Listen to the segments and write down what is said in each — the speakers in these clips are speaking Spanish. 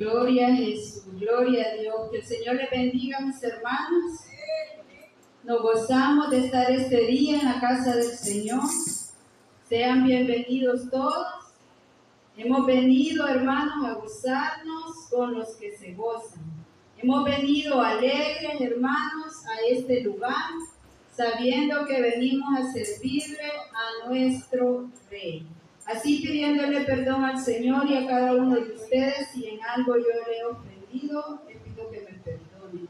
Gloria a Jesús, gloria a Dios. Que el Señor les bendiga, mis hermanos. Nos gozamos de estar este día en la casa del Señor. Sean bienvenidos todos. Hemos venido, hermanos, a gozarnos con los que se gozan. Hemos venido alegres, hermanos, a este lugar, sabiendo que venimos a servirle a nuestro Rey. Así pidiéndole perdón al Señor y a cada uno de ustedes, si en algo yo le he ofendido, le pido que me perdone.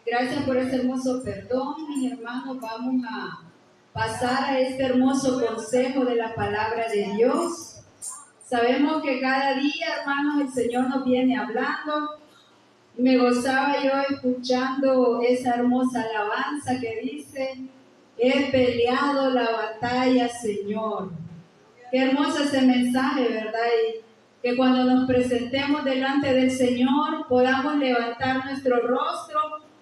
Gracias por ese hermoso perdón, mis hermanos. Vamos a pasar a este hermoso consejo de la palabra de Dios. Sabemos que cada día, hermanos, el Señor nos viene hablando. Me gozaba yo escuchando esa hermosa alabanza que dice: he peleado la batalla, Señor. Qué hermoso ese mensaje, ¿verdad? Y que cuando nos presentemos delante del Señor podamos levantar nuestro rostro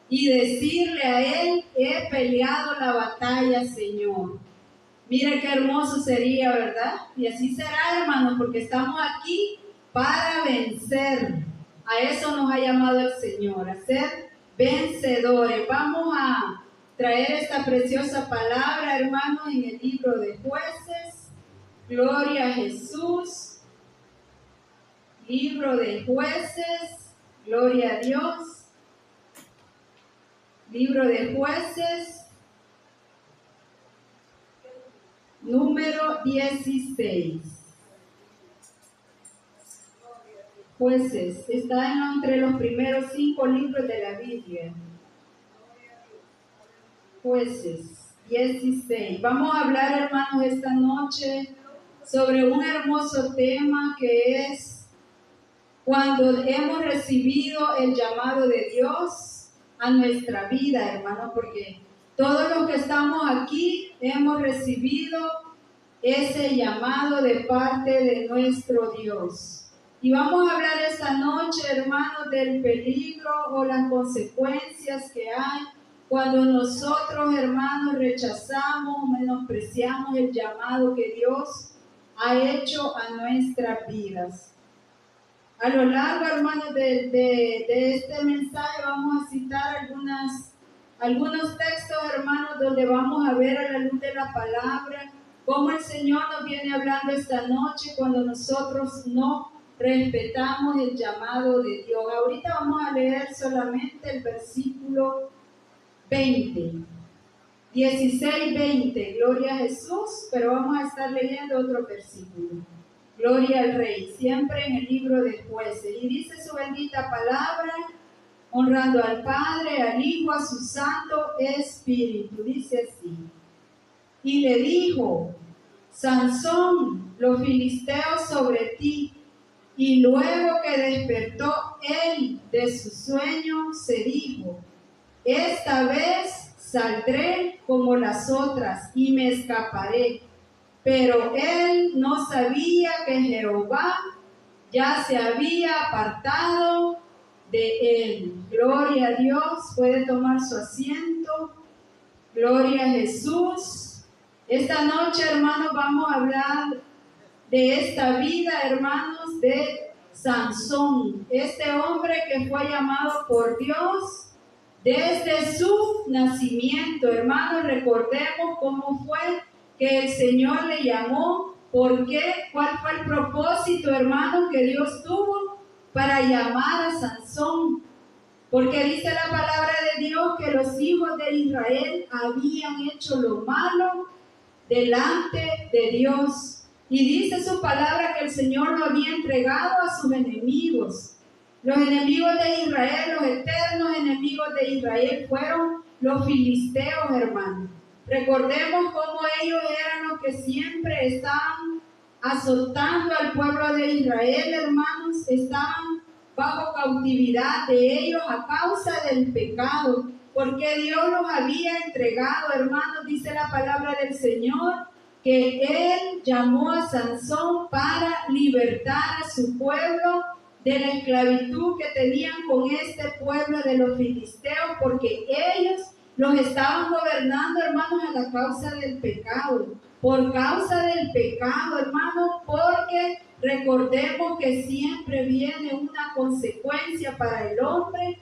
y decirle a Él: he peleado la batalla, Señor. Mire qué hermoso sería, ¿verdad? Y así será, hermanos, porque estamos aquí para vencer. A eso nos ha llamado el Señor, a ser vencedores. Vamos a traer esta preciosa palabra, hermanos, en el libro de Jueces. Gloria a Jesús. Libro de Jueces. Gloria a Dios. Libro de Jueces. Número 16. Jueces, está entre los primeros 5 libros de la Biblia. Jueces 16. Vamos a hablar, hermanos, esta noche sobre un hermoso tema que es cuando hemos recibido el llamado de Dios a nuestra vida, hermanos, porque todos los que estamos aquí hemos recibido ese llamado de parte de nuestro Dios. Y vamos a hablar esta noche, hermanos, del peligro o las consecuencias que hay cuando nosotros, hermanos, rechazamos, menospreciamos el llamado que Dios ha hecho a nuestras vidas. A lo largo, hermanos, de este mensaje vamos a citar algunos textos, hermanos, donde vamos a ver a la luz de la palabra cómo el Señor nos viene hablando esta noche cuando nosotros no respetamos el llamado de Dios. Ahorita vamos a leer solamente el versículo 20, 16, 20, gloria a Jesús, pero vamos a estar leyendo otro versículo. Gloria al Rey, siempre en el libro de Jueces. Y dice su bendita palabra, honrando al Padre, al Hijo, a su Santo Espíritu. Dice así: y le dijo: Sansón, los filisteos sobre ti. Y luego que despertó él de su sueño, se dijo: esta vez saldré como las otras y me escaparé. Pero él no sabía que Jehová ya se había apartado de él. Gloria a Dios. Puede tomar su asiento. Gloria a Jesús. Esta noche, hermanos, vamos a hablar de esta vida, hermanos, de Sansón, este hombre que fue llamado por Dios desde su nacimiento. Hermanos, recordemos cómo fue que el Señor le llamó, por qué, cuál fue el propósito, hermanos, que Dios tuvo para llamar a Sansón. Porque dice la palabra de Dios que los hijos de Israel habían hecho lo malo delante de Dios. Y dice su palabra que el Señor lo había entregado a sus enemigos. Los enemigos de Israel, los eternos enemigos de Israel fueron los filisteos, hermanos. Recordemos cómo ellos eran los que siempre estaban azotando al pueblo de Israel, hermanos. Estaban bajo cautividad de ellos a causa del pecado, porque Dios los había entregado, hermanos. Dice la palabra del Señor que Él llamó a Sansón para libertar a su pueblo de la esclavitud que tenían con este pueblo de los filisteos, porque ellos los estaban gobernando, hermanos, a la causa del pecado. por causa del pecado, hermano, porque recordemos que siempre viene una consecuencia para el hombre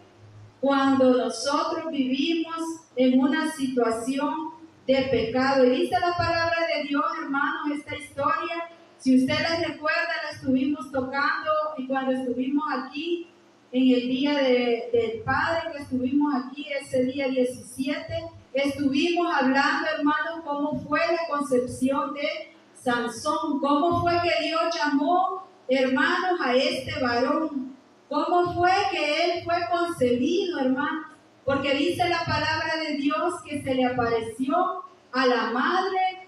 cuando nosotros vivimos en una situación de pecado. Y dice la palabra de Dios, hermanos, esta historia, si usted la recuerda, la estuvimos tocando y cuando estuvimos aquí en el día del Padre, que estuvimos aquí ese día 17, estuvimos hablando, hermanos, cómo fue la concepción de Sansón, cómo fue que Dios llamó, hermanos, a este varón, cómo fue que él fue concebido, hermanos, porque dice la palabra de Dios que se le apareció a la madre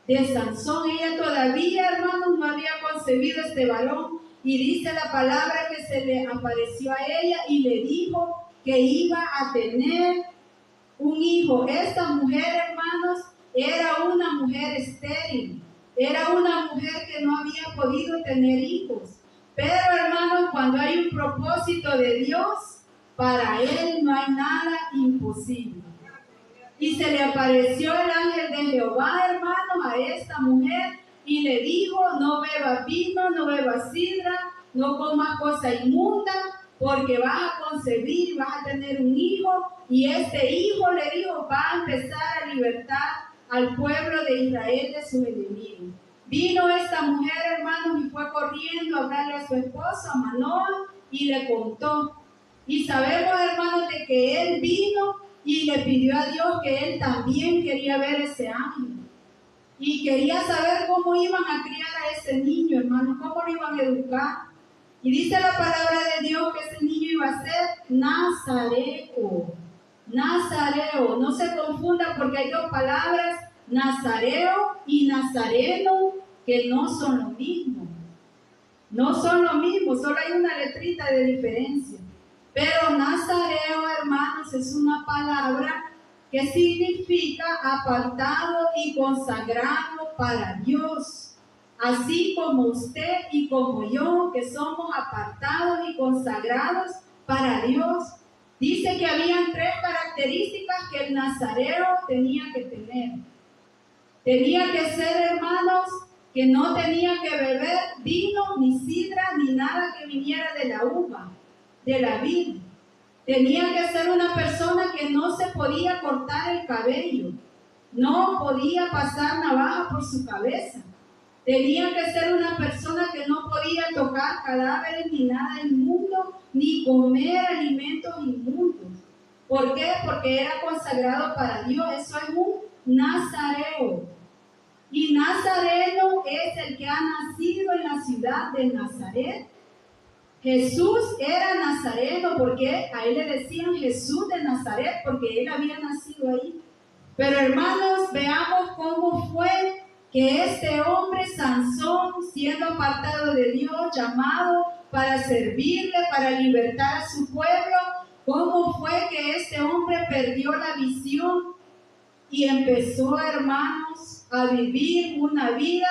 de Sansón. Ella todavía, hermanos, no había concebido este varón, y dice la palabra que se le apareció a ella y le dijo que iba a tener un hijo. Esta mujer, hermanos, era una mujer estéril, era una mujer que no había podido tener hijos. Pero, hermanos, cuando hay un propósito de Dios, para Él no hay nada imposible. Y se le apareció el ángel de Jehová, hermanos, a esta mujer y le dijo: no bebas vino, no bebas sidra, no comas cosa inmunda, porque vas a concebir y vas a tener un hijo, y este hijo, le dijo, va a empezar a libertar al pueblo de Israel de sus enemigos. Vino esta mujer, hermanos, y fue corriendo a hablarle a su esposo, a Manoah, y le contó. Y sabemos, hermanos, de que él vino y le pidió a Dios que él también quería ver ese ángel. Y quería saber cómo iban a criar a ese niño, hermanos, cómo lo iban a educar. Y dice la palabra de Dios que ese niño iba a ser nazareo. Nazareo, no se confunda porque hay dos palabras, nazareo y nazareno, que no son lo mismo. No son lo mismo, solo hay una letrita de diferencia. Pero nazareo, hermanos, es una palabra que significa apartado y consagrado para Dios. Así como usted y como yo, que somos apartados y consagrados para Dios. Dice que habían 3 características que el nazareo tenía que tener. Tenía que ser, hermanos, que no tenía que beber vino, ni sidra, ni nada que viniera de la uva, de la vid. Tenía que ser una persona que no se podía cortar el cabello, no podía pasar navaja por su cabeza. Tenía que ser una persona que no podía tocar cadáveres ni nada inmundo, ni comer alimentos inmundos. ¿Por qué? Porque era consagrado para Dios. Eso es un nazareo. Y nazareno es el que ha nacido en la ciudad de Nazaret. Jesús era nazareno porque a él le decían Jesús de Nazaret porque él había nacido ahí. Pero, hermanos, veamos cómo fue que este hombre Sansón, siendo apartado de Dios, llamado para servirle, para libertar a su pueblo, cómo fue que este hombre perdió la visión y empezó, hermanos, a vivir una vida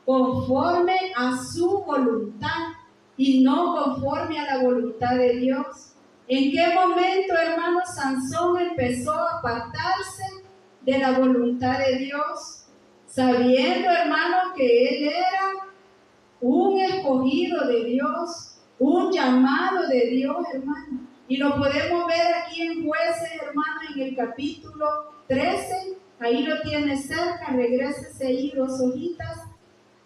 conforme a su voluntad y no conforme a la voluntad de Dios. ¿En qué momento, hermanos, Sansón empezó a apartarse de la voluntad de Dios? Sabiendo, hermanos, que él era un escogido de Dios, un llamado de Dios, hermanos. Y lo podemos ver aquí en Jueces, hermanos, en el capítulo 13. Ahí lo tiene cerca, regrésese ahí 2 hojitas.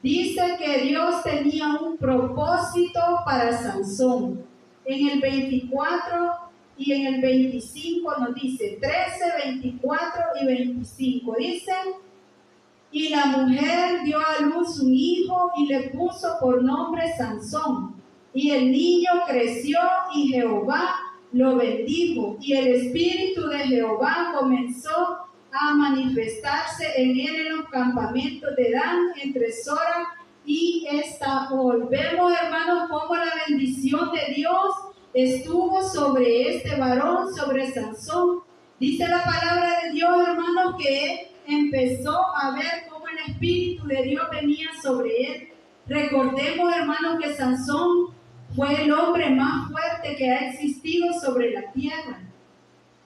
Dice que Dios tenía un propósito para Sansón. En el 24 y en el 25 nos dice, 13, 24 y 25. Dice: y la mujer dio a luz un hijo y le puso por nombre Sansón. Y el niño creció y Jehová lo bendijo. Y el espíritu de Jehová comenzó a manifestarse en él en los campamentos de Dan, entre Sora y Estaol. Vemos, hermanos, cómo la bendición de Dios estuvo sobre este varón, sobre Sansón. Dice la palabra de Dios, hermanos, que él empezó a ver cómo el Espíritu de Dios venía sobre él. Recordemos, hermanos, que Sansón fue el hombre más fuerte que ha existido sobre la tierra.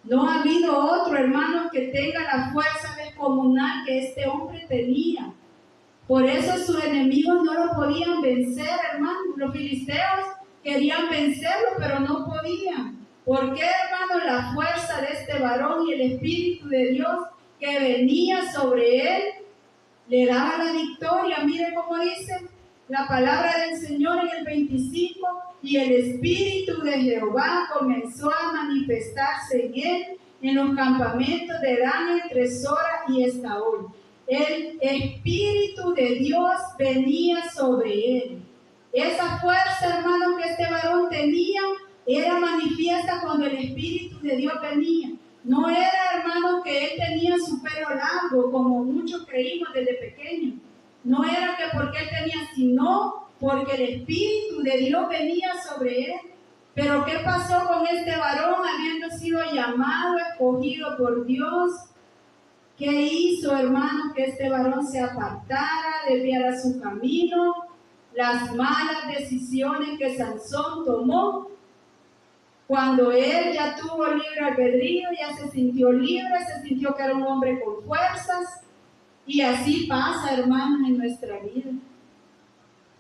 No ha habido otro, hermanos, que tenga la fuerza descomunal que este hombre tenía. Por eso sus enemigos no lo podían vencer, hermano. Los filisteos querían vencerlo, pero no podían. ¿Por qué, hermano? La fuerza de este varón y el Espíritu de Dios que venía sobre él le daba la victoria. Mire cómo dice la palabra del Señor en el 25: y el Espíritu de Jehová comenzó a manifestarse en él en los campamentos de Dan entre Sora y Estaol. El Espíritu de Dios venía sobre él. Esa fuerza, hermano, que este varón tenía era manifiesta cuando el Espíritu de Dios venía. No era, hermano, que él tenía su pelo largo, como muchos creímos desde pequeños. No era que porque él tenía, sino porque el Espíritu de Dios venía sobre él. Pero ¿qué pasó con este varón habiendo sido llamado, escogido por Dios? ¿Qué hizo, hermano, que este varón se apartara, desviara su camino? Las malas decisiones que Sansón tomó. Cuando él ya tuvo libre albedrío, ya se sintió libre, se sintió que era un hombre con fuerzas. Y así pasa, hermanos, en nuestra vida.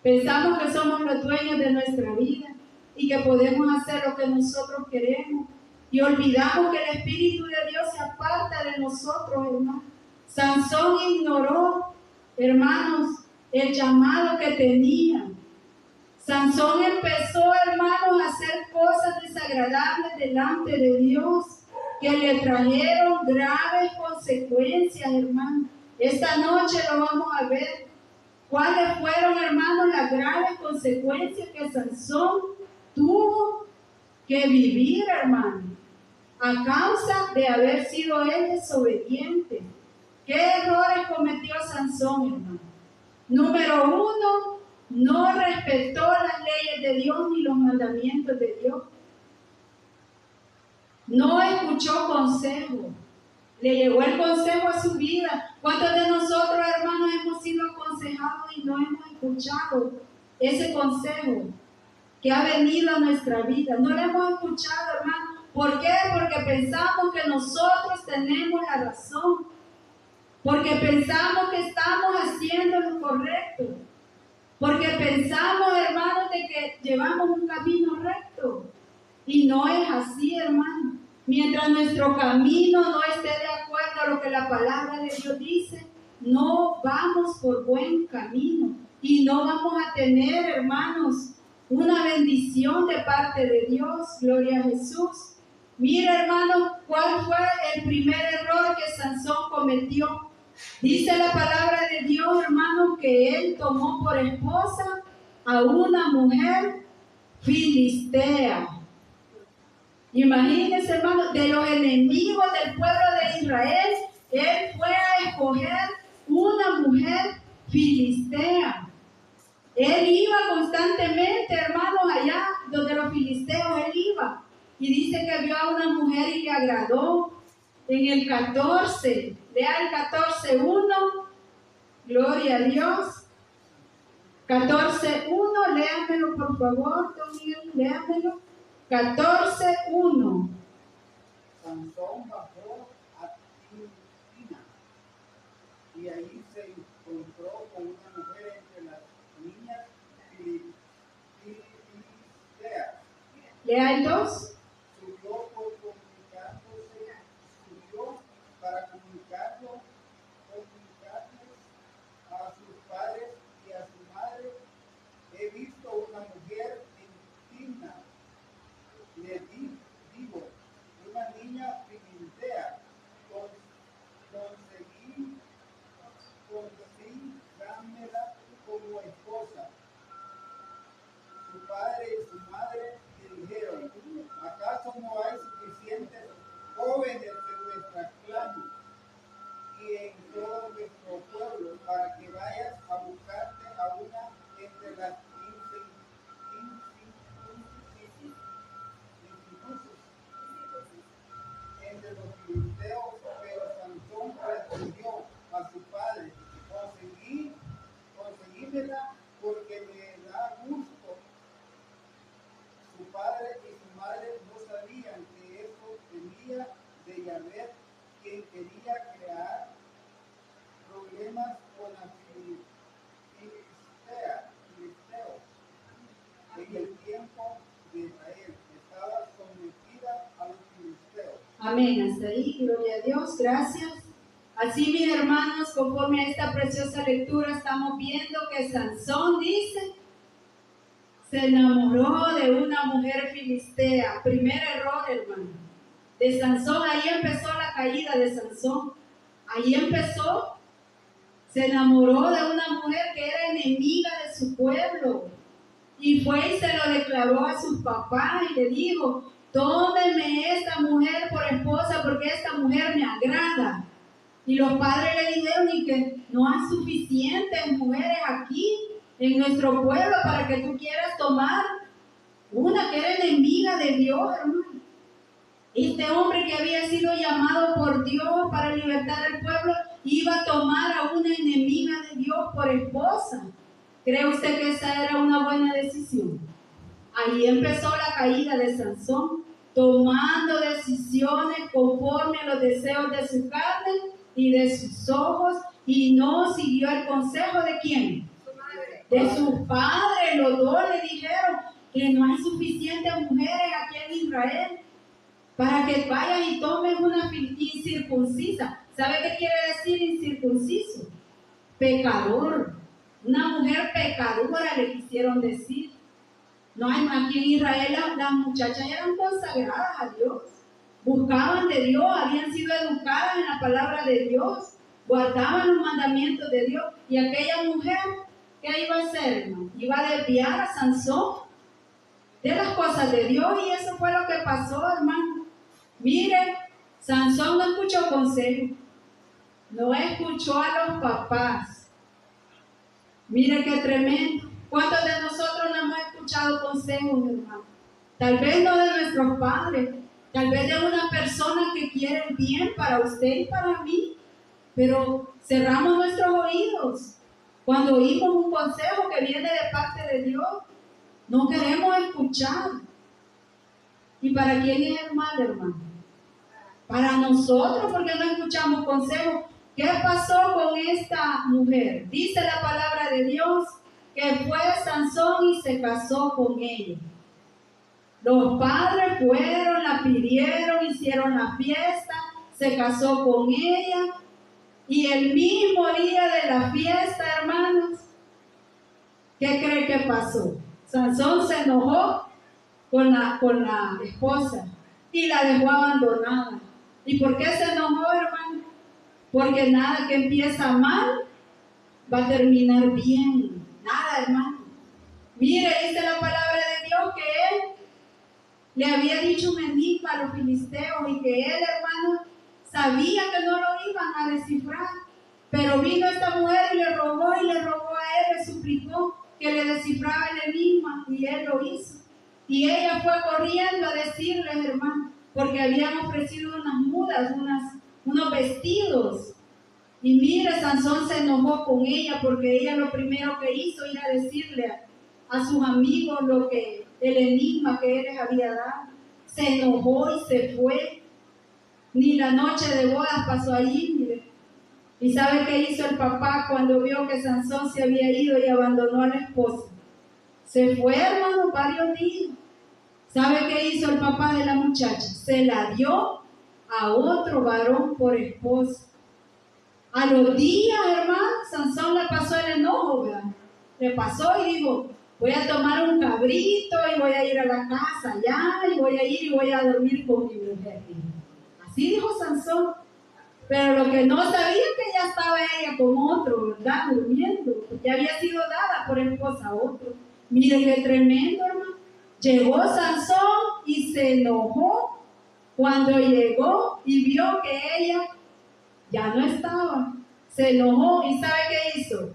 Pensamos que somos los dueños de nuestra vida y que podemos hacer lo que nosotros queremos. Y olvidamos que el Espíritu de Dios se aparta de nosotros, hermanos. Sansón ignoró, hermanos, el llamado que tenía. Sansón empezó, hermanos, a hacer cosas desagradables delante de Dios que le trajeron graves consecuencias, hermanos. Esta noche lo vamos a ver. ¿Cuáles fueron, hermanos, las graves consecuencias que Sansón tuvo que vivir, hermano, a causa de haber sido él desobediente? ¿Qué errores cometió Sansón, hermano? Número uno, no respetó las leyes de Dios ni los mandamientos de Dios. No escuchó consejo. Le llegó el consejo a su vida. ¿Cuántos de nosotros, hermanos, hemos sido aconsejados y no hemos escuchado ese consejo que ha venido a nuestra vida? No lo hemos escuchado, hermano. ¿Por qué? Porque pensamos que nosotros tenemos la razón. Porque pensamos que estamos haciendo lo correcto. Porque pensamos, hermanos, de que llevamos un camino recto. Y no es así, hermano. Mientras nuestro camino no esté de acuerdo a lo que la palabra de Dios dice, no vamos por buen camino. Y no vamos a tener, hermanos, una bendición de parte de Dios. Gloria a Jesús. Mira, hermanos, cuál fue el primer error que Sansón cometió. Dice la palabra de Dios, hermanos, que él tomó por esposa a una mujer filistea. Imagínense, hermanos, de los enemigos del pueblo de Israel, él fue a escoger una mujer filistea. Él iba constantemente, hermanos, allá donde los filisteos, él iba. Y dice que vio a una mujer y le agradó. En el 14, lea el 14:1, gloria a Dios. 14:1, léamelo por favor, don Miguel, léamelo. 14:1. Sansón bajó a Timna y ahí se encontró con una mujer entre las niñas filisteas. Lea el 2. Subió para comunicarles a sus padres y a su madre. He visto una mujer en Timna. Le digo, una niña filistea, consígamela como esposa. Su padre y su madre le dijeron, ¿acaso no hay suficientes jóvenes en nuestra clan y en todo nuestro pueblo para que vayas a buscarte a una entre las entre los filisteos? Pero Sansón respondió a su padre, conseguímela porque me da gusto. Su padre y su madre no sabían que eso venía de Yahvé, quien quería crear problemas con la Amén. Hasta ahí, gloria a Dios, gracias. Así, mis hermanos, conforme a esta preciosa lectura, estamos viendo que Sansón dice, se enamoró de una mujer filistea. Primer error, hermano, de Sansón. Ahí empezó la caída de Sansón. Ahí empezó. Se enamoró de una mujer que era enemiga de su pueblo. Y fue y se lo declaró a sus papás y le dijo, tómenme esta mujer por esposa porque esta mujer me agrada. Y los padres le dijeron, y que no hay suficientes mujeres aquí en nuestro pueblo para que tú quieras tomar una que era enemiga de Dios, hermano. Este hombre que había sido llamado por Dios para libertar al pueblo, iba a tomar a una enemiga de Dios por esposa. ¿Cree usted que esa era una buena decisión? Ahí empezó la caída de Sansón, tomando decisiones conforme a los deseos de su carne y de sus ojos, y no siguió el consejo de ¿quién? De sus padres. Los dos le dijeron que no hay suficientes mujeres aquí en Israel para que vayas y tomes una incircuncisa. ¿Sabe qué quiere decir incircunciso? Pecador. Una mujer pecadora le quisieron decir. No hay, aquí en Israel las muchachas eran consagradas a Dios, buscaban de Dios, habían sido educadas en la palabra de Dios, guardaban los mandamientos de Dios. Y aquella mujer, ¿qué iba a hacer, hermano? Iba a desviar a Sansón de las cosas de Dios, y eso fue lo que pasó, hermano. Mire, Sansón no escuchó consejo, no escuchó a los papás. Mire qué tremendo. ¿Cuántos de nosotros no hemos escuchado consejos, hermano? Tal vez no de nuestros padres, tal vez de una persona que quiere el bien para usted y para mí, pero cerramos nuestros oídos cuando oímos un consejo que viene de parte de Dios. No queremos escuchar. ¿Y para quién es el mal, hermano? Para nosotros, porque no escuchamos consejos. ¿Qué pasó con esta mujer? Dice la palabra de Dios que fue Sansón y se casó con ella. Los padres fueron, la pidieron, hicieron la fiesta, se casó con ella, y el mismo día de la fiesta, hermanos, ¿qué cree que pasó? Sansón se enojó con la esposa y la dejó abandonada. ¿Y por qué se enojó, hermano? Porque nada que empieza mal va a terminar bien. Nada, hermano. Mire, dice la palabra de Dios que él le había dicho un enigma a los filisteos y que él, hermano, sabía que no lo iban a descifrar. Pero vino esta mujer y le rogó a él, le suplicó que le descifraba el enigma, y él lo hizo. Y ella fue corriendo a decirle, hermano, porque habían ofrecido unas mudas, unos vestidos. Y mire, Sansón se enojó con ella porque ella lo primero que hizo era decirle a sus amigos el enigma que él les había dado. Se enojó y se fue. Ni la noche de bodas pasó allí, mire. ¿Y sabe qué hizo el papá cuando vio que Sansón se había ido y abandonó a la esposa? Se fue, hermano, varios días. ¿Sabe qué hizo el papá de la muchacha? Se la dio a otro varón por esposa. A los días, hermano, Sansón le pasó el enojo, ¿verdad? Le pasó y dijo, voy a tomar un cabrito y voy a ir a la casa allá y voy a ir y voy a dormir con mi mujer. Así dijo Sansón. Pero lo que no sabía es que ya estaba ella con otro, ¿verdad? Durmiendo. Ya había sido dada por esposa a otro. Mire qué tremendo, hermano. Llegó Sansón y se enojó cuando llegó y vio que ella ya no estaba. Se enojó y ¿sabe qué hizo?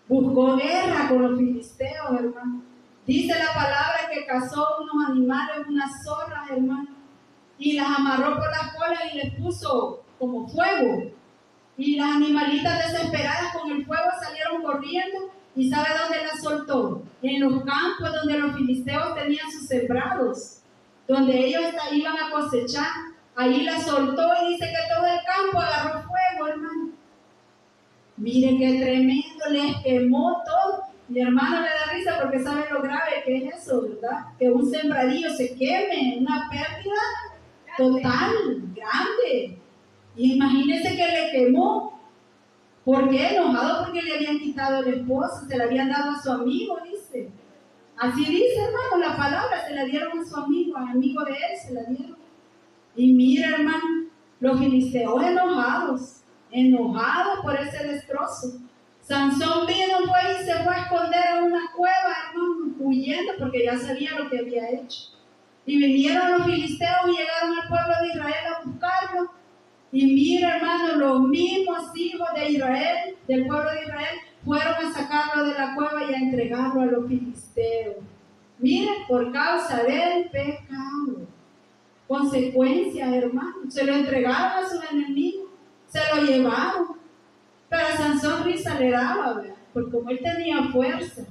Buscó guerra con los filisteos, hermano. Dice la palabra que cazó unos animales, unas zorras, hermano, y las amarró por las colas y les puso como fuego. Y las animalitas desesperadas con el fuego salieron corriendo. ¿Y sabe dónde las soltó? En los campos donde los filisteos tenían sus sembrados, donde ellos iban a cosechar. Ahí la soltó y dice que todo el campo agarró fuego, hermano. Miren qué tremendo, les quemó todo. Mi hermano le da risa porque sabe lo grave que es eso, ¿verdad? Que un sembradillo se queme, una pérdida total, grande. Y imagínense que le quemó. ¿Por qué? Enojado porque le habían quitado el esposo, se le habían dado a su amigo, dice. Así dice, hermano, la palabra, se la dieron a su amigo, al amigo de él se la dieron. Y mira, hermano, los filisteos enojados por ese destrozo. Sansón vino y se fue a esconder a una cueva, hermano, huyendo porque ya sabía lo que había hecho. Y vinieron los filisteos y llegaron al pueblo de Israel a buscarlo. Y mira, hermano, los mismos hijos de Israel, del pueblo de Israel, fueron a sacarlo de la cueva y a entregarlo a los filisteos. Miren, por causa del pecado. Consecuencias, hermano. Se lo entregaron a sus enemigos, se lo llevaron. Pero a Sansón risa le daba, ¿verdad? Porque como él tenía fuerza.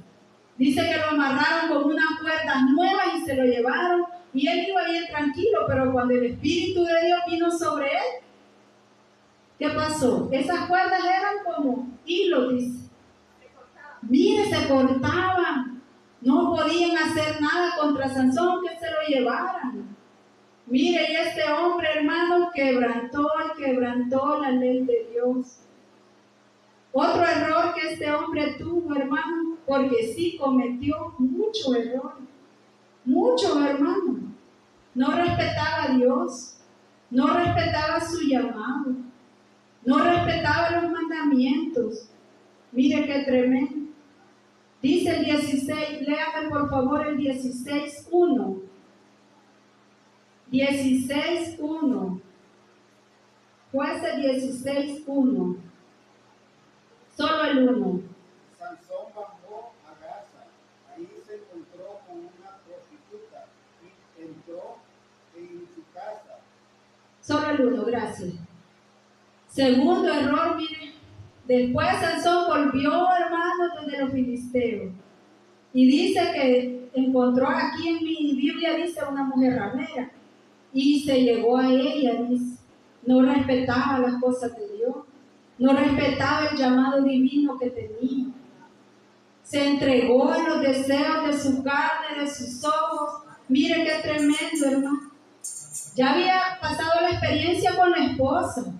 Dice que lo amarraron con unas cuerdas nuevas y se lo llevaron. Y él iba bien tranquilo, pero cuando el Espíritu de Dios vino sobre él, ¿qué pasó? Esas cuerdas eran como hilos, dice. Mire, se cortaban. No podían hacer nada contra Sansón, que se lo llevaran. Mire, y este hombre, hermano, quebrantó la ley de Dios. Otro error que este hombre tuvo, hermano, porque sí cometió mucho error. Mucho, hermano. No respetaba a Dios. No respetaba su llamado. No respetaba los mandamientos. Mire qué tremendo. Dice el 16, léame por favor el 16:1. 16:1. Jueces 16:1. Solo el 1. Sansón bajó a Gaza. Ahí se encontró con una prostituta y entró en su casa. Solo el 1, gracias. Segundo error, mire. Después Sansón volvió, hermano, donde los filisteos. Y dice que encontró, aquí en mi Biblia dice una mujer ramera. Y se llegó a ella, dice. No respetaba las cosas de Dios. No respetaba el llamado divino que tenía. Se entregó a los deseos de su carne, de sus ojos. Mire qué tremendo, hermano. Ya había pasado la experiencia con la esposa.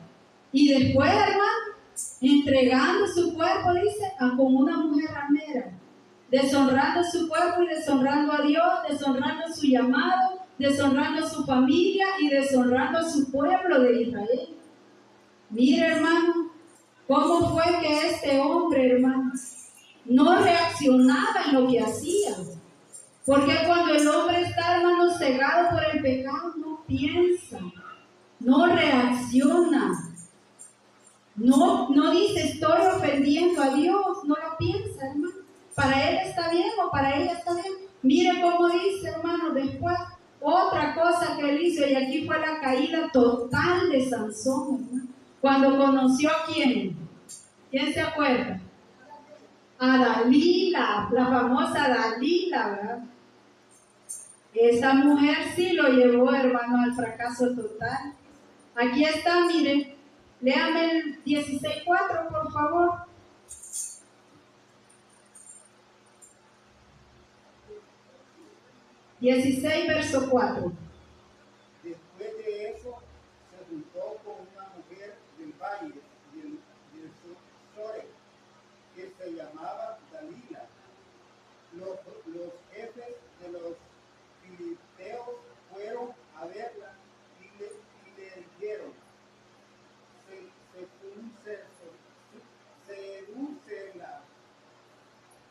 Y después, hermano, entregando su cuerpo, dice, con una mujer ramera. Deshonrando su cuerpo y deshonrando a Dios, deshonrando su llamado, deshonrando a su familia y deshonrando a su pueblo de Israel. Mire, hermano, cómo fue que este hombre, hermano, no reaccionaba en lo que hacía. Porque cuando el hombre está, hermano, cegado por el pecado, no piensa, no reacciona. No dice estoy ofendiendo a Dios, no lo piensa, hermano. Para él está bien o para ella está bien. Mire cómo dice, hermano, después otra cosa que él hizo, y aquí fue la caída total de Sansón, hermano. Cuando conoció a quién se acuerda? A Dalila, la famosa Dalila, ¿verdad? Esa mujer sí lo llevó, hermano, al fracaso total. Aquí está, miren, léame el 16:4, por favor. Verso 4. Después de eso, se juntó con una mujer del valle del Sore, que se llamaba Dalila. Los jefes de los filisteos fueron a verla y le dijeron, sedúcela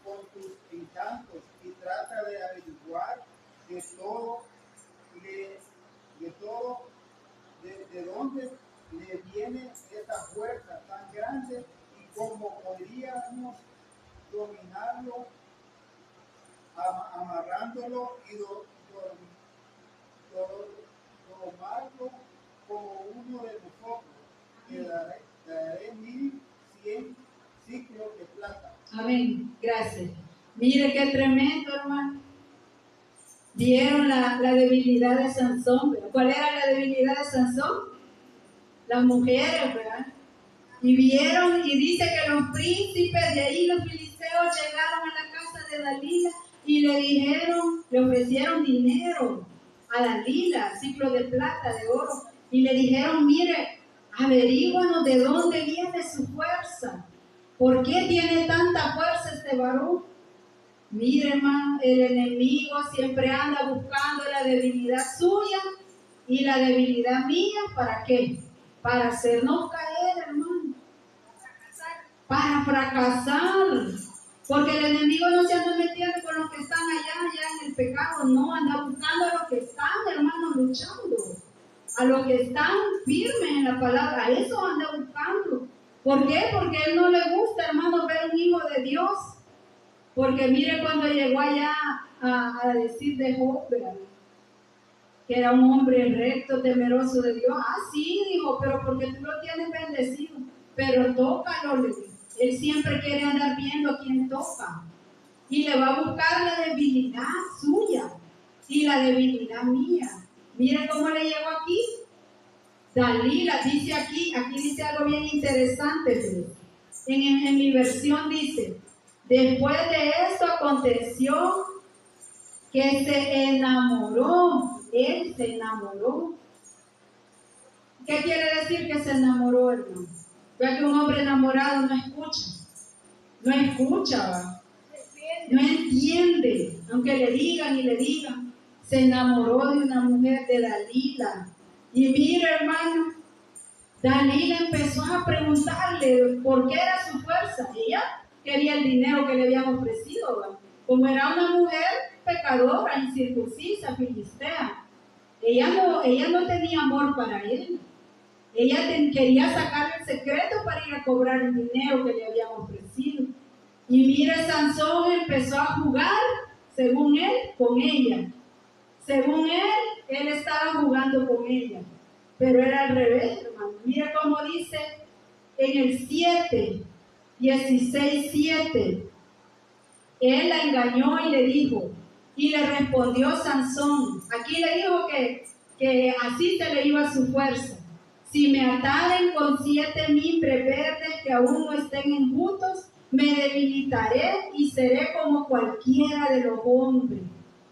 con tus encantos y trata de averiguar de dónde le viene esa fuerza tan grande y cómo podríamos dominarlo amarrándolo y tomarlo como uno de nosotros. Le daré 1,100 ciclos de plata. Amén, gracias. Mire qué tremendo, hermano. Vieron la debilidad de Sansón, ¿verdad? ¿Cuál era la debilidad de Sansón? Las mujeres, ¿verdad? Y vieron, y dice que los príncipes de ahí, los filisteos, llegaron a la casa de Dalila y le ofrecieron dinero. a Dalila, ciclo de plata, de oro, y le dijeron, mire, averíguanos de dónde viene su fuerza. ¿Por qué tiene tanta fuerza este varón? Mire, hermano, el enemigo siempre anda buscando la debilidad suya y la debilidad mía. ¿Para qué? Para hacernos caer, hermano. Para fracasar. Porque el enemigo no se anda metiendo con los que están allá en el pecado. No, anda buscando a los que están, hermano, luchando. A los que están firmes en la palabra. A eso anda buscando. ¿Por qué? Porque a él no le gusta, hermano, ver un hijo de Dios. Porque mire cuando llegó allá a decir de Job, que era un hombre recto, temeroso de Dios. Ah, sí, dijo, pero porque tú lo tienes bendecido. Pero tócalo, le dijo. Él siempre quiere andar viendo a quién toca. Y le va a buscar la debilidad suya y la debilidad mía. Mire cómo le llegó aquí. Dalila dice aquí dice algo bien interesante. En mi versión dice, después de esto aconteció que se enamoró. Él se enamoró. ¿Qué quiere decir que se enamoró, hermano? Ya que un hombre enamorado no escucha. No escucha, ¿va? No entiende. Aunque le digan y le digan. Se enamoró de una mujer, de Dalila. Y mire, hermano, Dalila empezó a preguntarle por qué era su fuerza. Ella quería el dinero que le habían ofrecido, ¿va? Como era una mujer pecadora, incircuncisa, filistea, ella no tenía amor para él. Ella quería sacar el secreto para ir a cobrar el dinero que le habían ofrecido. Y mire, Sansón empezó a jugar, según él, con ella. Según él estaba jugando con ella. Pero era al revés, hermano. Mire cómo dice en el 16:7. Él la engañó y le dijo, y le respondió Sansón. Aquí le dijo que así se le iba su fuerza. Si me ataren con 7 mimbres verdes que aún no estén enjutos, me debilitaré y seré como cualquiera de los hombres.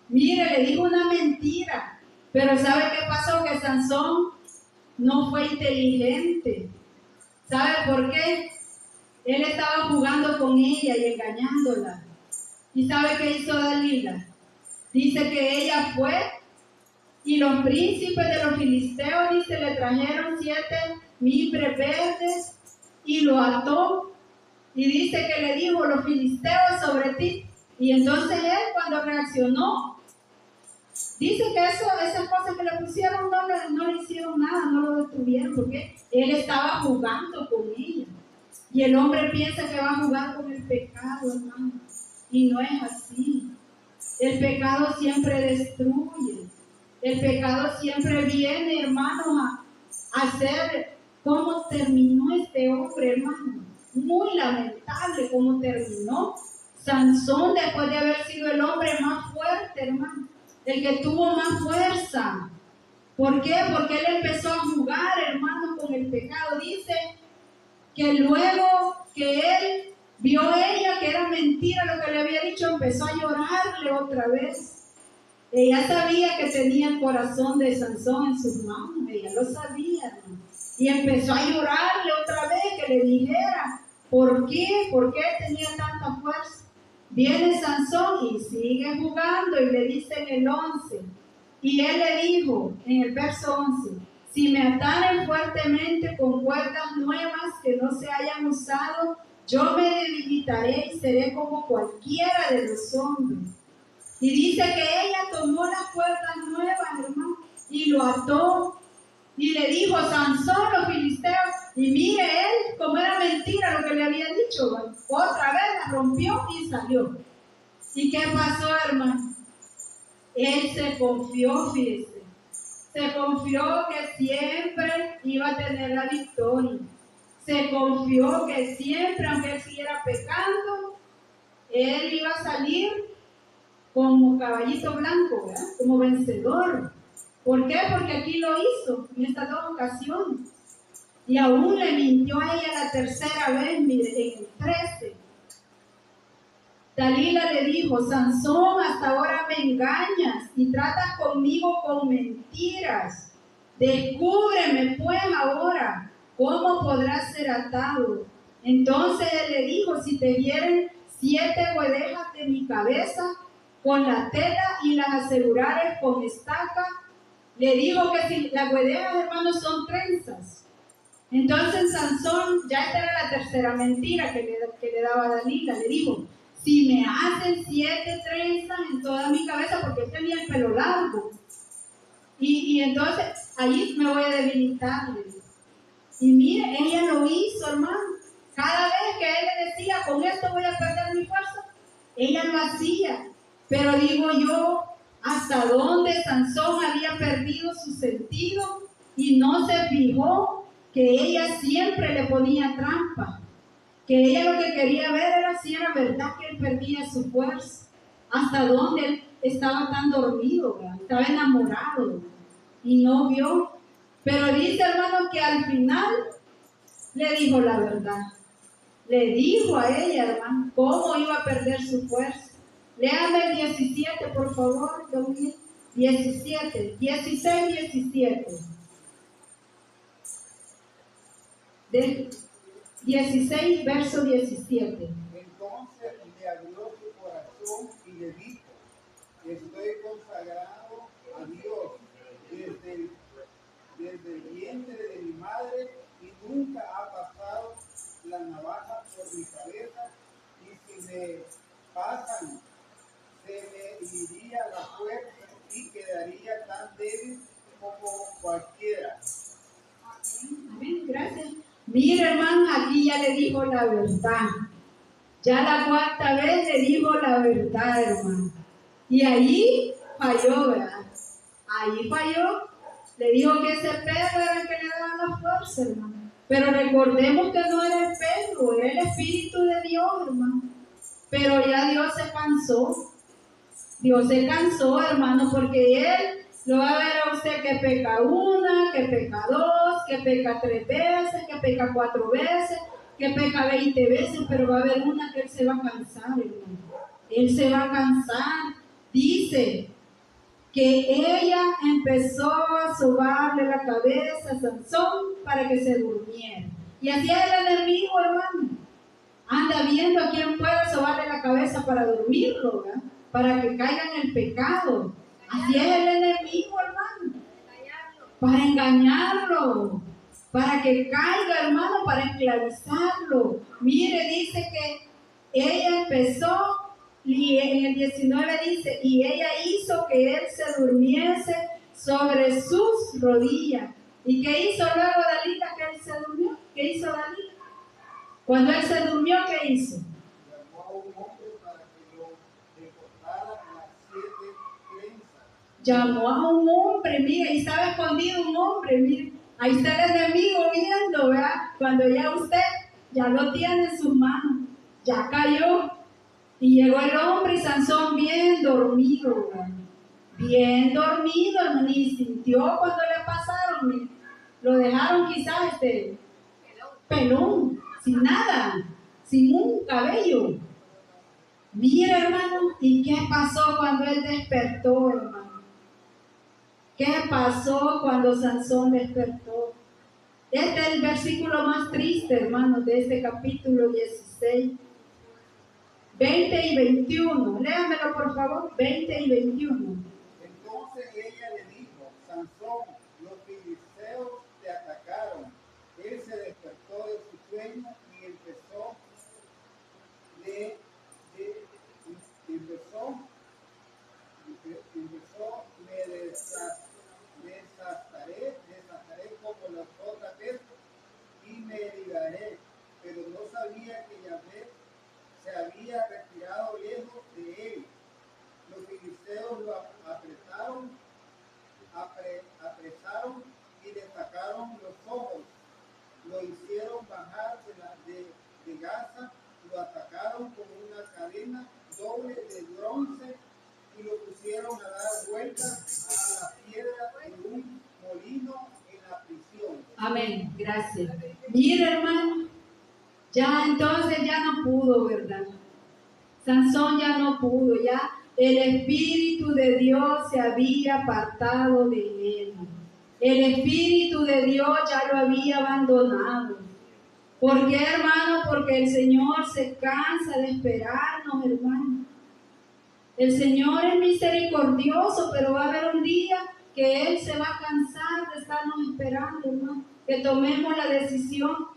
Mire, le dijo una mentira. Pero ¿sabe qué pasó? Que Sansón no fue inteligente. ¿Sabe por qué? Él estaba jugando con ella y engañándola. ¿Y sabe qué hizo Dalila? Dice que ella fue y los príncipes de los filisteos, dice, le trajeron 7 mimbres verdes y lo ató. Y dice que le dijo, los filisteos sobre ti. Y entonces él, cuando reaccionó, dice que esas cosas que le pusieron no le hicieron nada, no lo detuvieron, porque él estaba jugando con ella. Y el hombre piensa que va a jugar con el pecado, hermano. Y no es así. El pecado siempre destruye. El pecado siempre viene, hermano, a hacer cómo terminó este hombre, hermano. Muy lamentable cómo terminó. Sansón, después de haber sido el hombre más fuerte, hermano, el que tuvo más fuerza. ¿Por qué? Porque él empezó a jugar, hermano, con el pecado. Dice que luego que él vio ella que era mentira lo que le había dicho, empezó a llorarle otra vez. Ella sabía que tenía el corazón de Sansón en sus manos, ella lo sabía, hermano. Y empezó a llorarle otra vez que le dijera, ¿por qué? ¿Por qué tenía tanta fuerza? Viene Sansón y sigue jugando y le dice en el 11, y él le dijo en el verso 11, si me ataren fuertemente con cuerdas nuevas que no se hayan usado, yo me debilitaré y seré como cualquiera de los hombres. Y dice que ella tomó las cuerdas nuevas, hermano, y lo ató. Y le dijo, Sansón, los filisteos, y mire él, como era mentira lo que le había dicho, otra vez la rompió y salió. ¿Y qué pasó, hermano? Él se confió, fíjese. Se confió que siempre iba a tener la victoria. Se confió que siempre, aunque él siguiera pecando, él iba a salir como caballito blanco, ¿verdad? Como vencedor. ¿Por qué? Porque aquí lo hizo en estas 2 ocasiones. Y aún le mintió a ella la tercera vez, mire, en el 13. Dalila le dijo, Sansón, hasta ahora me engañas y tratas conmigo con mentiras. Descúbreme pues ahora cómo podrás ser atado. Entonces él le dijo, si te vieren 7 guedejas de mi cabeza con la tela y las asegurares con estaca. Le dijo que si las guedejas, hermanos, son trenzas. Entonces Sansón, ya esta era la tercera mentira que le daba a Dalila, le dijo, si me hacen 7 trenzas en toda mi cabeza, porque él tenía el pelo largo, y entonces ahí me voy a debilitar. Y mire, ella lo hizo, hermano. Cada vez que él le decía, con esto voy a perder mi fuerza, ella lo hacía. Pero digo yo, hasta dónde Sansón había perdido su sentido y no se fijó que ella siempre le ponía trampa, que ella lo que quería ver era si era verdad que él perdía su fuerza, hasta dónde él estaba tan dormido, ¿verdad? Estaba enamorado y no vio. Pero dice, hermano, que al final le dijo la verdad, le dijo a ella, hermano, cómo iba a perder su fuerza. Léame el 17, por favor, 17, 16, 17. 16, verso 17. Entonces le abrió su corazón y le dijo, estoy consagrado a Dios desde el vientre de mi madre y nunca ha pasado la navaja por mi cabeza, y si me pasan se me iría la fuerza y quedaría tan débil como cualquiera. Amén, gracias. Mira, hermano, aquí ya le dijo la verdad. Ya la 4ª vez le dijo la verdad, hermano. Y ahí falló, ¿verdad? Ahí falló. Le dijo que ese perro era el que le daba la fuerza, hermano. Pero recordemos que no era el perro, era el Espíritu de Dios, hermano. Pero ya Dios se cansó. Dios se cansó, hermano, porque Él lo va a ver a usted que peca 1, que peca 2, que peca 3 veces, que peca 4 veces, que peca 20 veces, pero va a haber una que Él se va a cansar, hermano. Él se va a cansar. Dice que ella empezó a sobarle la cabeza a Sansón para que se durmiera. Y así es el enemigo, hermano. Anda viendo a quién puede sobarle la cabeza para dormirlo, ¿verdad? Para que caiga en el pecado. Así es el enemigo, hermano. Para engañarlo, para que caiga, hermano, para esclavizarlo. Mire, dice que ella empezó, y en el 19 dice, y ella hizo que él se durmiese sobre sus rodillas. ¿Y qué hizo luego Dalila que él se durmió? ¿Qué hizo Dalila? Cuando él se durmió, ¿qué hizo? Llamó a un hombre para que lo recortara las 7 trenzas. Llamó a un hombre, mire, y estaba escondido un hombre, mire. Ahí está el enemigo viendo, ¿verdad? Cuando ya usted ya lo tiene en sus manos, ya cayó. Y llegó el hombre y Sansón bien dormido, ¿verdad? Bien dormido, ni sintió cuando le pasaron, mire. Lo dejaron quizás pelón, sin nada, sin un cabello. Mira, hermano, ¿y qué pasó cuando él despertó, hermano? ¿Qué pasó cuando Sansón despertó? Este es el versículo más triste, hermano, de este capítulo 16. 20 y 21. Léamelo, por favor. 20 y 21. Entonces ella le dijo, Sansón, los filisteos te atacaron. Él se despertó de su sueño y empezó desastaré como las otras veces y me libraré. Pero no sabía que Yahvé se había retirado lejos de él. Los filisteos lo apresaron y le sacaron los ojos. Lo hicieron bajar de Gaza, lo atacaron con una cadena doble de bronce y lo pusieron a dar vueltas a la piedra en un molino en la prisión. Amén, gracias. Mira, hermano, ya entonces ya no pudo, ¿verdad? Sansón ya no pudo, ya el Espíritu de Dios se había apartado de él. El Espíritu de Dios ya lo había abandonado. ¿Por qué, hermano? Porque el Señor se cansa de esperarnos, hermano. El Señor es misericordioso, pero va a haber un día que Él se va a cansar de estarnos esperando, hermano. Que tomemos la decisión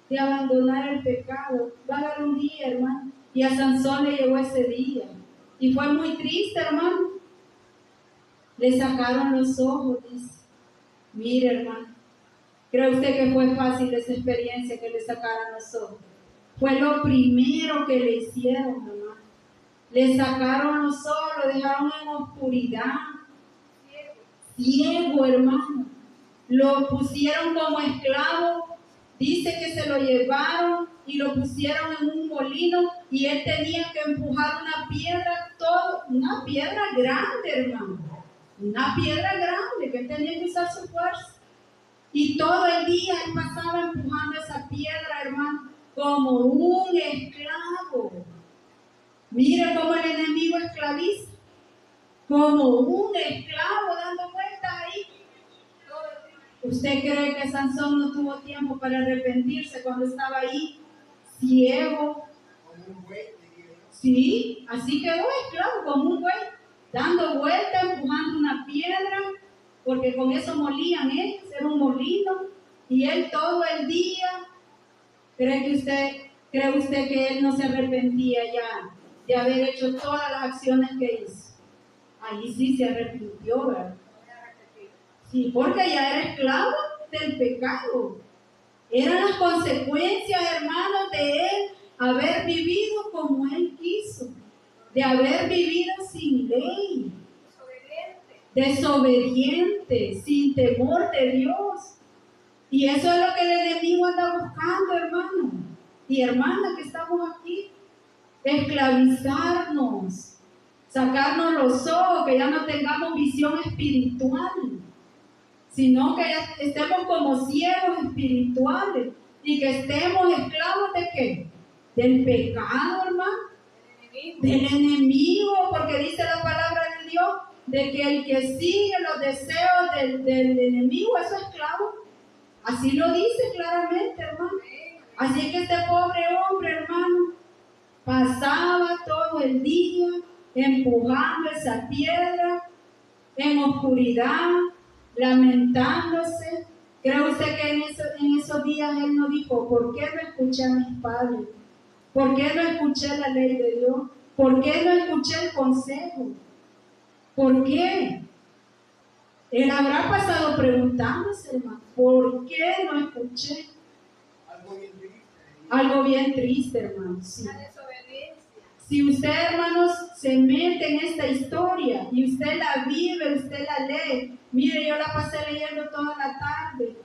de abandonar el pecado. Va a haber un día, hermano. Y a Sansón le llegó ese día. Y fue muy triste, hermano. Le sacaron los ojos, dice. Mire, hermano. ¿Cree usted que fue fácil esa experiencia que le sacaran los ojos? Fue lo primero que le hicieron, hermano. Le sacaron los ojos, lo dejaron en oscuridad. Ciego, hermano. Lo pusieron como esclavo. Dice que se lo llevaron y lo pusieron en un molino y él tenía que empujar una piedra grande, hermano. Una piedra grande que él tenía que usar su fuerza. Y todo el día él pasaba empujando esa piedra, hermano, como un esclavo. Mire cómo el enemigo esclaviza. Como un esclavo dando vueltas ahí. ¿Usted cree que Sansón no tuvo tiempo para arrepentirse cuando estaba ahí, ciego? Sí, así quedó esclavo, como un buey, dando vueltas, empujando una piedra, porque con eso molían ellos, era un molino, y él todo el día. ¿Cree usted que él no se arrepentía ya de haber hecho todas las acciones que hizo? Ahí sí se arrepintió, ¿verdad? Sí, porque ya era esclavo del pecado. Eran las consecuencias, hermanos, de él haber vivido como él quiso, de haber vivido sin ley, desobediente, sin temor de Dios. Y eso es lo que el enemigo anda buscando, hermano y hermana que estamos aquí, esclavizarnos, sacarnos los ojos, que ya no tengamos visión espiritual, sino que estemos como ciegos espirituales y que estemos esclavos ¿de qué? Del pecado, hermano, del enemigo, porque dice la palabra de Dios de que el que sigue los deseos del enemigo es su esclavo. Así lo dice claramente, hermano. Así que este pobre hombre, hermano, pasaba todo el día empujando esa piedra en oscuridad, lamentándose. ¿Cree usted que en esos días él no dijo, ¿por qué no escuché a mis padres? ¿Por qué no escuché la ley de Dios? ¿Por qué no escuché el consejo? ¿Por qué? Él habrá pasado preguntándose, hermano, ¿por qué no escuché? Algo bien triste, hermano. Sí. Si usted, hermanos, se mete en esta historia y usted la vive, usted la lee. Mire, yo la pasé leyendo toda la tarde.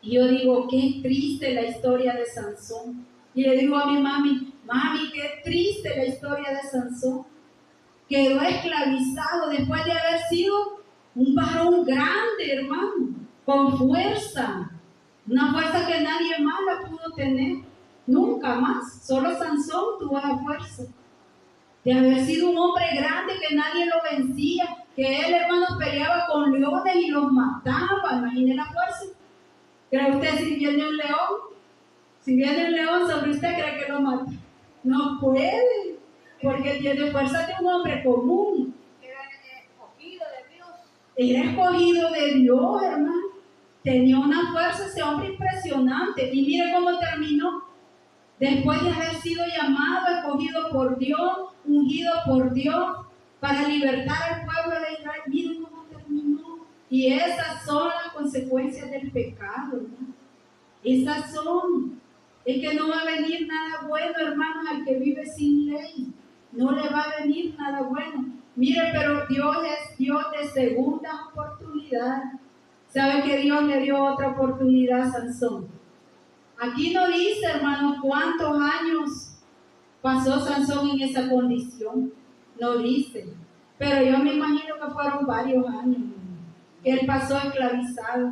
Y yo digo, qué triste la historia de Sansón. Y le digo a mi mami, qué triste la historia de Sansón. Quedó esclavizado después de haber sido un varón grande, hermano, con fuerza. Una fuerza que nadie más la pudo tener. Nunca más. Solo Sansón tuvo la fuerza. De haber sido un hombre grande que nadie lo vencía. Que él, hermano, peleaba con leones y los mataba. Imagine la fuerza. ¿Cree usted si viene un león? Si viene un león sobre usted, ¿cree que lo mata? No puede. Porque tiene fuerza de un hombre común. Era escogido de Dios, hermano. Tenía una fuerza ese hombre impresionante. Y mire cómo terminó. Después de haber sido llamado, escogido por Dios, ungido por Dios, para libertar al pueblo de Israel. Mire cómo terminó. Y esas son las consecuencias del pecado, ¿no? Esas son. Es que no va a venir nada bueno, hermanos, al que vive sin ley. No le va a venir nada bueno. Mire, pero Dios es Dios de segundas oportunidades. ¿Sabe que Dios le dio otra oportunidad a Sansón? Aquí no dice, hermanos, cuántos años pasó Sansón en esa condición. No dice. Pero yo me imagino que fueron varios años que él pasó esclavizado.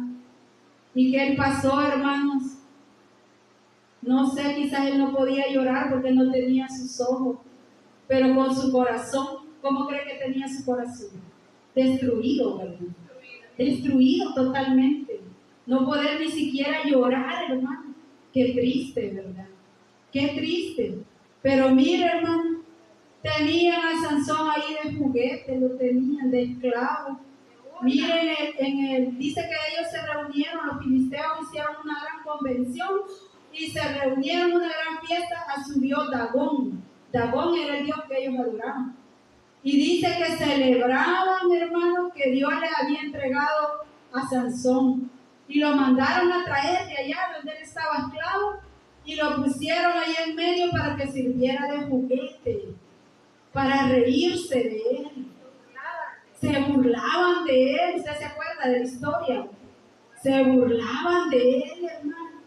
Y que él pasó, hermanos, no sé, quizás él no podía llorar porque no tenía sus ojos. pero con su corazón, ¿cómo cree que tenía su corazón? Destruido, ¿verdad? Destruido totalmente. No poder ni siquiera llorar, hermano. Qué triste, ¿verdad? Qué triste. Pero mire, hermano, tenían a Sansón ahí de juguete, lo tenían de esclavo. Miren, dice que ellos se reunieron, los filisteos hicieron una gran convención y se reunieron en una gran fiesta a su dios Dagón. Dagón era el dios que ellos adoraban. Y dice que celebraban, hermano, que Dios les había entregado a Sansón. Y lo mandaron a traer de allá donde él estaba esclavo y lo pusieron ahí en medio para que sirviera de juguete, para reírse de él. Se burlaban de él. ¿Usted se acuerda de la historia? Se burlaban de él, hermano.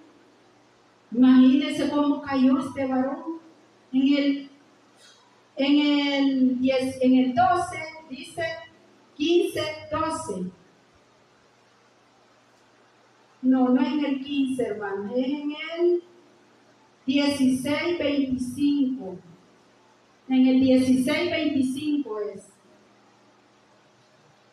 Imagínense cómo cayó este varón. En el 12, dice 15, 12. No es en el 15, hermano, es en el 16, 25. En el 16, 25 es.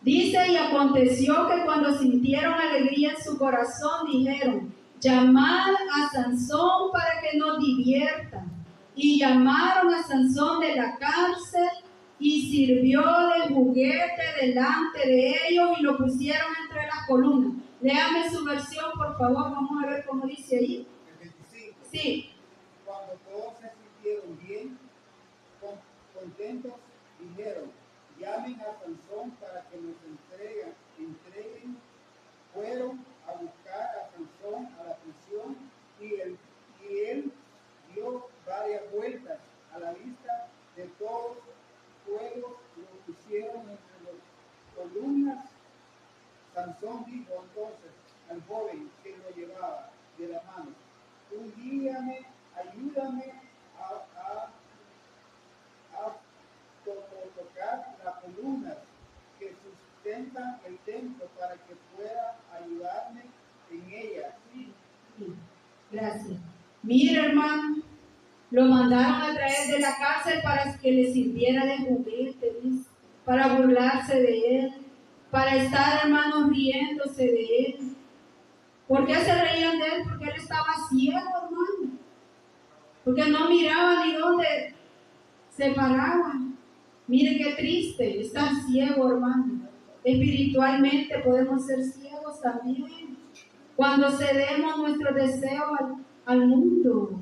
Dice, y aconteció que cuando sintieron alegría en su corazón, dijeron, llamad a Sansón para que nos divierta. Y llamaron a Sansón de la cárcel y sirvió de juguete delante de ellos y lo pusieron entre las columnas. Léame su versión, por favor, vamos a ver cómo dice ahí. El 25. Sí. Cuando todos se sintieron bien, contentos, dijeron, llamen a Sansón para que nos entreguen. Fueron a buscar a Sansón a la prisión y él dio varias vueltas a la vista de todos. Fueron, lo pusieron entre las columnas. Sansón dijo entonces al joven que lo llevaba de la mano, tú guíame, ayúdame a tocar las columnas que sustentan el templo para que pueda ayudarme en ellas. Gracias. Mira, hermano, lo mandaron a traer de la cárcel para que le sirviera de juguete, ¿ves? Para burlarse de él, para estar, hermanos, riéndose de él. ¿Por qué se reían de él? Porque él estaba ciego, hermano. Porque no miraba ni dónde se paraba. Mire qué triste, estar ciego, hermano. Espiritualmente podemos ser ciegos también. Cuando cedemos nuestro deseo al mundo,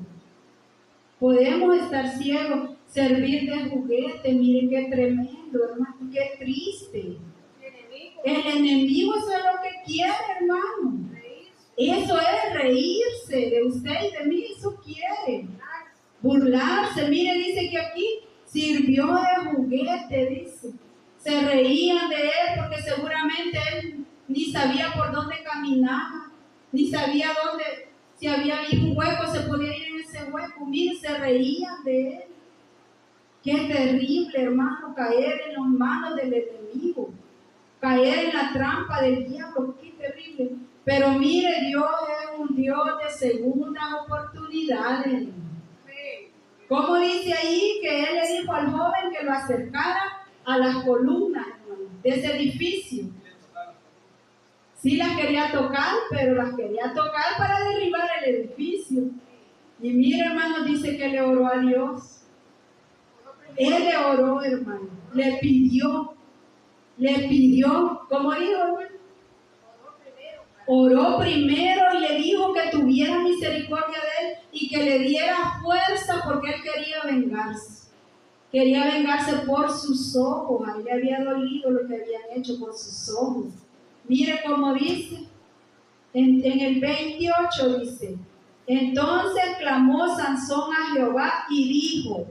podemos estar ciegos, servir de juguete. Mire qué tremendo, hermano, qué triste. El enemigo eso es lo que quiere, hermano. Eso es reírse de usted y de mí, eso quiere. Burlarse, mire, dice que aquí sirvió de juguete, dice. Se reían de él porque seguramente él ni sabía por dónde caminaba, ni sabía dónde, si había un hueco, se podía ir en ese hueco. Mire, se reían de él. Qué terrible, hermano, caer en las manos del enemigo, caer en la trampa del diablo, qué terrible. Pero mire, Dios es un Dios de segundas oportunidades. Como dice ahí que él le dijo al joven que lo acercara a las columnas, hermano, de ese edificio. Sí las quería tocar, pero las quería tocar para derribar el edificio. Y mire, hermano, dice que le oró a Dios. Él le oró, hermano, le pidió, ¿cómo dijo, hermano? Oró primero y le dijo que tuviera misericordia de él y que le diera fuerza porque él quería vengarse. Quería vengarse por sus ojos. A él le había dolido lo que habían hecho por sus ojos. Mire cómo dice, en el 28 dice, entonces clamó Sansón a Jehová y dijo,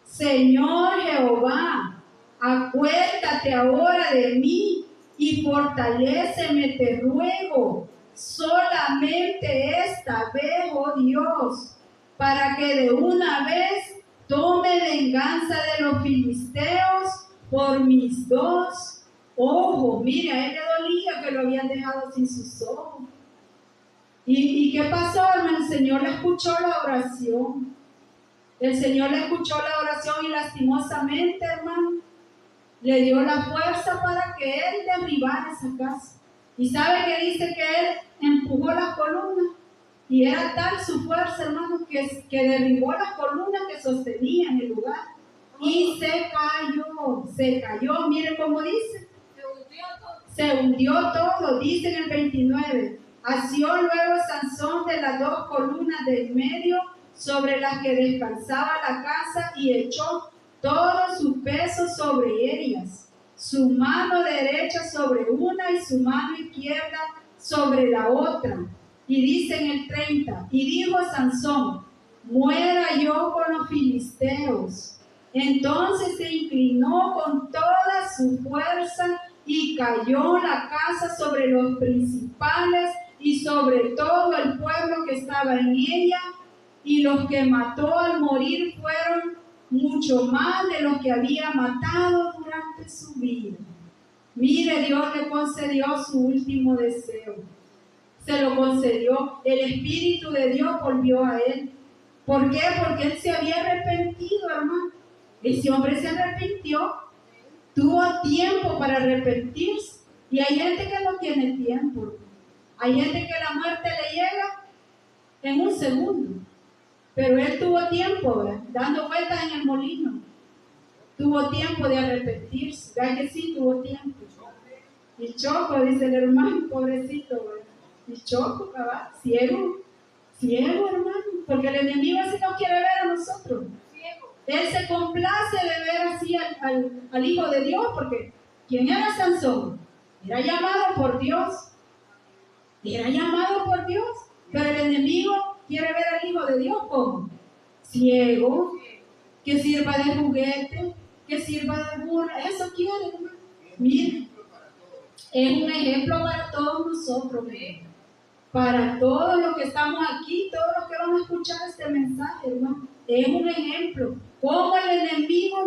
Señor Jehová, acuérdate ahora de mí y fortaléceme, te ruego, solamente esta vez, oh Dios, para que de una vez tome venganza de los filisteos por mis dos ojos. Mire, a él le dolía que lo habían dejado sin sus ojos. ¿Y qué pasó, hermano? El Señor le escuchó la oración. El Señor le escuchó la oración y lastimosamente, hermano, le dio la fuerza para que él derribara esa casa. Y sabe que dice que él empujó las columnas. Y era tal su fuerza, hermano, que derribó las columnas que sostenían el lugar. Y se cayó, mire cómo dice. Se hundió todo, dice en el 29. Asió luego Sansón de las dos columnas del medio sobre las que descansaba la casa y echó todo su peso sobre ellas, su mano derecha sobre una y su mano izquierda sobre la otra. Y dice en el 30, y dijo Sansón, muera yo con los filisteos. Entonces se inclinó con toda su fuerza y cayó la casa sobre los principales y sobre todo el pueblo que estaba en ella, y los que mató al morir fueron mucho más de los que había matado durante su vida. Mire, Dios le concedió su último deseo. Se lo concedió. El Espíritu de Dios volvió a él. ¿Por qué? Porque él se había arrepentido, hermano. Ese hombre se arrepintió. Tuvo tiempo para arrepentirse. Y hay gente que no tiene tiempo. Hay gente que la muerte le llega en un segundo. Pero él tuvo tiempo, ¿verdad? Dando vueltas en el molino. Tuvo tiempo de arrepentirse. ¿Verdad que sí? Tuvo tiempo. Y Choco, dice el hermano, pobrecito, ¿verdad? Y Choco, cabal, ciego, hermano. Porque el enemigo así no quiere ver a nosotros. Él se complace de ver así al Hijo de Dios, porque ¿quién era Sansón? Era llamado por Dios. Era llamado por Dios. Pero el enemigo quiere ver al Hijo de Dios como ciego, que sirva de juguete, que sirva de burla. Eso quiere, hermano. Mire, es un ejemplo para todos nosotros, ¿verdad? Para todos los que estamos aquí, todos los que van a escuchar este mensaje, hermano. Es un ejemplo. Cómo el enemigo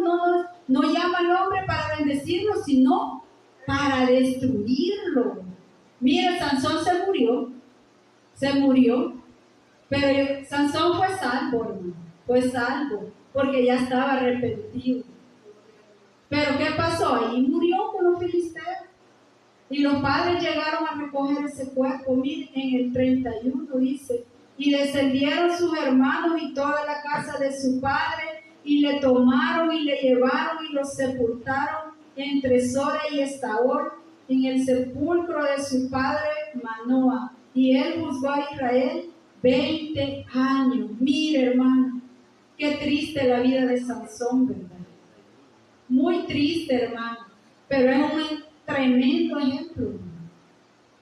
no llama al hombre para bendecirlo, sino para destruirlo. Mira, Sansón se murió, pero Sansón fue salvo, hermano. Fue salvo, porque ya estaba arrepentido. Pero ¿qué pasó? Ahí murió con los filisteos. Y los padres llegaron a recoger ese cuerpo. Miren, en el 31 dice, y descendieron sus hermanos y toda la casa de su padre, y le tomaron y le llevaron y lo sepultaron entre Sora y Estaol, en el sepulcro de su padre Manoa. Y él juzgó a Israel 20 años. Mire, hermano, qué triste la vida de Sansón, ¿verdad? Muy triste, hermano, pero es un tremendo ejemplo.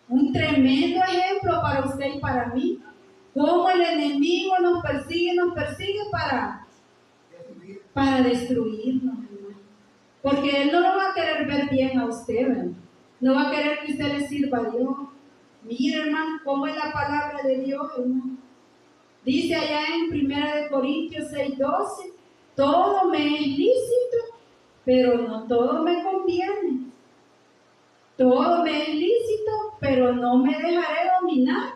Un tremendo ejemplo para usted y para mí. Cómo el enemigo nos persigue para destruirnos, hermano. Porque él no lo va a querer ver bien a usted, ¿verdad? No va a querer que usted le sirva a Dios. Mire, hermano, cómo es la palabra de Dios, hermano. Dice allá en 1 Corintios 6:12, todo me es lícito, pero no todo me conviene. Todo me es lícito, pero no me dejaré dominar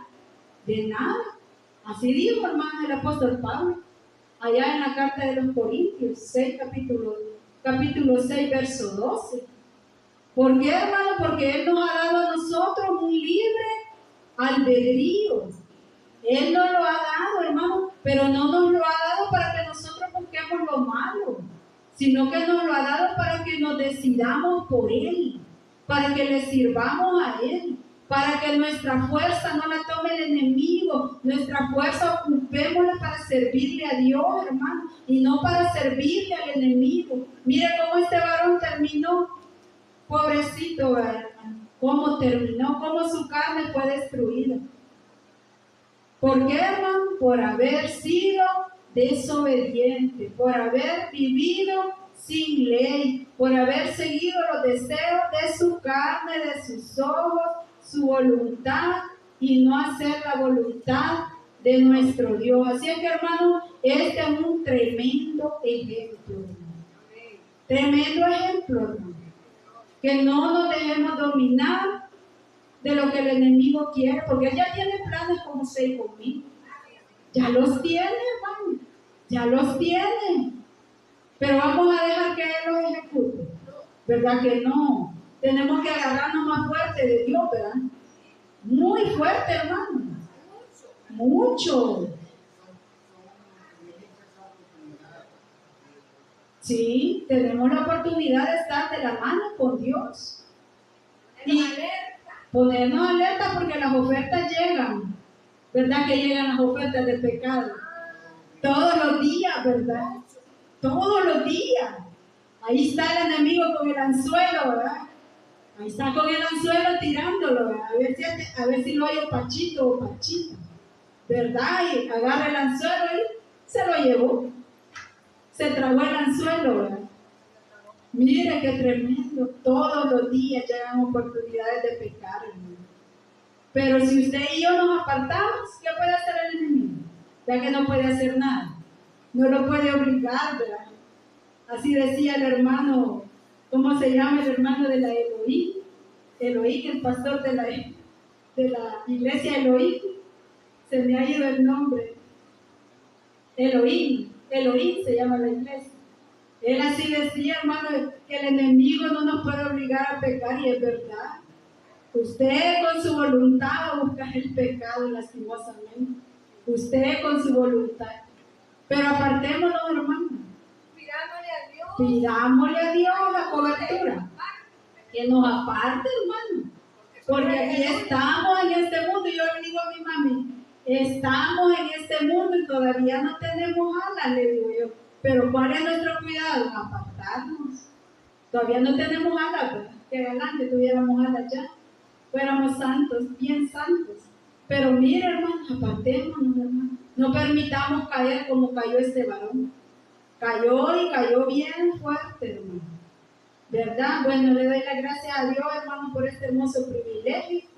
de nada. Así dijo, hermano, el apóstol Pablo, allá en la carta de los Corintios 6, capítulo 6, verso 12. ¿Por qué, hermano? Porque Él nos ha dado a nosotros un libre albedrío. Él nos lo ha dado, hermano, pero no nos lo ha dado para que nosotros busquemos lo malo, sino que nos lo ha dado para que nos decidamos por Él, para que le sirvamos a Él, para que nuestra fuerza no la tome el enemigo, nuestra fuerza ocupémosla para servirle a Dios, hermano, y no para servirle al enemigo. Mire cómo este varón terminó, pobrecito, hermano, cómo terminó, cómo su carne fue destruida. ¿Por qué, hermano? Por haber sido desobediente, por haber vivido sin ley, por haber seguido los deseos de su carne, de sus ojos, su voluntad, y no hacer la voluntad de nuestro Dios. Así es que, hermano, este es un tremendo ejemplo. Tremendo ejemplo, hermano. Que no nos dejemos dominar de lo que el enemigo quiere, porque él ya tiene planes con usted y conmigo. Ya los tiene, hermano. Ya los tiene. Pero vamos a dejar que Él los ejecute. ¿Verdad que no? Tenemos que agarrarnos más fuerte de Dios, ¿verdad? Muy fuerte, hermano. Mucho. Sí, tenemos la oportunidad de estar de la mano con Dios. Y ponernos alerta porque las ofertas llegan. ¿Verdad que llegan las ofertas de pecado? Todos los días, ¿verdad? Todos los días. Ahí está el enemigo con el anzuelo, ¿verdad? Ahí está con el anzuelo tirándolo, ¿verdad? A ver si lo hay Pachito o Pachita, ¿verdad? Y agarra el anzuelo y se lo llevó. Se tragó el anzuelo, ¿verdad? Mire qué tremendo. Todos los días llegan oportunidades de pecar, hermano. Pero si usted y yo nos apartamos, ¿qué puede hacer el enemigo? Ya que no puede hacer nada. No lo puede obligar, ¿verdad? Así decía el hermano, ¿cómo se llama el hermano de la Elohim? Elohim, el pastor de la iglesia Elohim. Se me ha ido el nombre. Elohim se llama la iglesia. Él así decía, hermano, que el enemigo no nos puede obligar a pecar, y es verdad. Usted con su voluntad va a buscar el pecado lastimosamente. Usted con su voluntad. Pero apartémonos, hermano. Pidámosle a Dios la cobertura. Que nos aparte, hermano. Porque aquí estamos en este mundo. Y yo le digo a mi mami, estamos en este mundo y todavía no tenemos alas, le digo yo. Pero ¿cuál es nuestro cuidado? Apartarnos. Todavía no tenemos alas, ¿verdad? Que adelante tuviéramos alas ya. Fuéramos santos, bien santos. Pero mire, hermano, apartémonos, hermano. No permitamos caer como cayó este varón. Cayó y cayó bien fuerte, hermano. ¿Verdad? Bueno, le doy las gracias a Dios, hermano, por este hermoso privilegio.